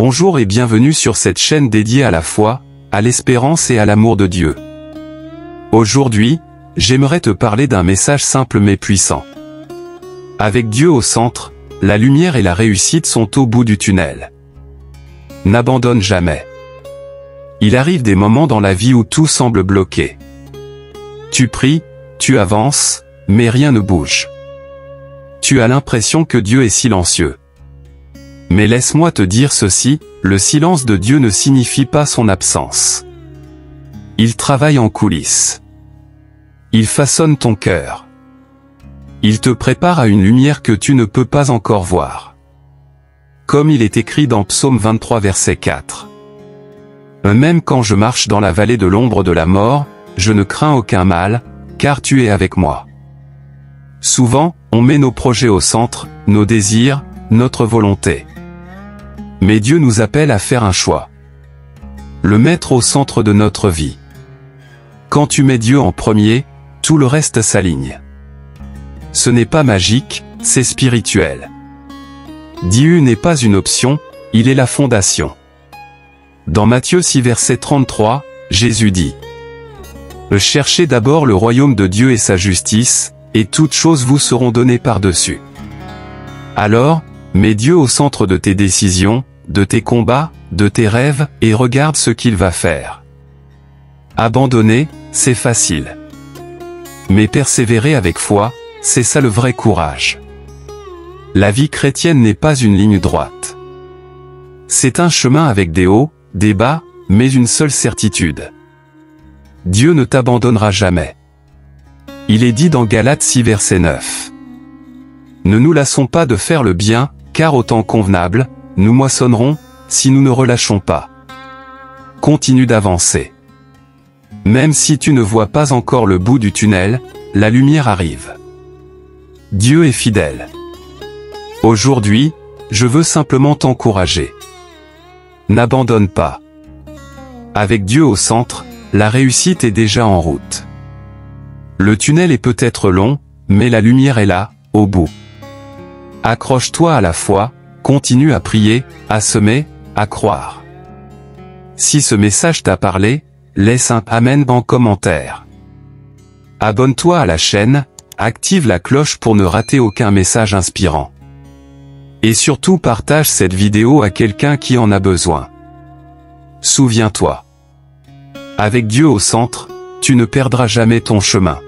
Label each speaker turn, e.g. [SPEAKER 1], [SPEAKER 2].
[SPEAKER 1] Bonjour et bienvenue sur cette chaîne dédiée à la foi, à l'espérance et à l'amour de Dieu. Aujourd'hui, j'aimerais te parler d'un message simple mais puissant. Avec Dieu au centre, la lumière et la réussite sont au bout du tunnel. N'abandonne jamais. Il arrive des moments dans la vie où tout semble bloqué. Tu pries, tu avances, mais rien ne bouge. Tu as l'impression que Dieu est silencieux. Mais laisse-moi te dire ceci, le silence de Dieu ne signifie pas son absence. Il travaille en coulisses. Il façonne ton cœur. Il te prépare à une lumière que tu ne peux pas encore voir. Comme il est écrit dans Psaume 23 verset 4. Même quand je marche dans la vallée de l'ombre de la mort, je ne crains aucun mal, car tu es avec moi. Souvent, on met nos projets au centre, nos désirs, notre volonté. Mais Dieu nous appelle à faire un choix. Le mettre au centre de notre vie. Quand tu mets Dieu en premier, tout le reste s'aligne. Ce n'est pas magique, c'est spirituel. Dieu n'est pas une option, il est la fondation. Dans Matthieu 6 verset 33, Jésus dit: Cherchez d'abord le royaume de Dieu et sa justice, et toutes choses vous seront données par-dessus. Alors, mets Dieu au centre de tes décisions, de tes combats, de tes rêves, et regarde ce qu'il va faire. Abandonner, c'est facile. Mais persévérer avec foi, c'est ça le vrai courage. La vie chrétienne n'est pas une ligne droite. C'est un chemin avec des hauts, des bas, mais une seule certitude. Dieu ne t'abandonnera jamais. Il est dit dans Galates 6 verset 9. Ne nous lassons pas de faire le bien, car au temps convenable, nous moissonnerons, si nous ne relâchons pas. Continue d'avancer. Même si tu ne vois pas encore le bout du tunnel, la lumière arrive. Dieu est fidèle. Aujourd'hui, je veux simplement t'encourager. N'abandonne pas. Avec Dieu au centre, la réussite est déjà en route. Le tunnel est peut-être long, mais la lumière est là, au bout. Accroche-toi à la foi, continue à prier, à semer, à croire. Si ce message t'a parlé, laisse un Amen en commentaire. Abonne-toi à la chaîne, active la cloche pour ne rater aucun message inspirant. Et surtout partage cette vidéo à quelqu'un qui en a besoin. Souviens-toi. Avec Dieu au centre, tu ne perdras jamais ton chemin.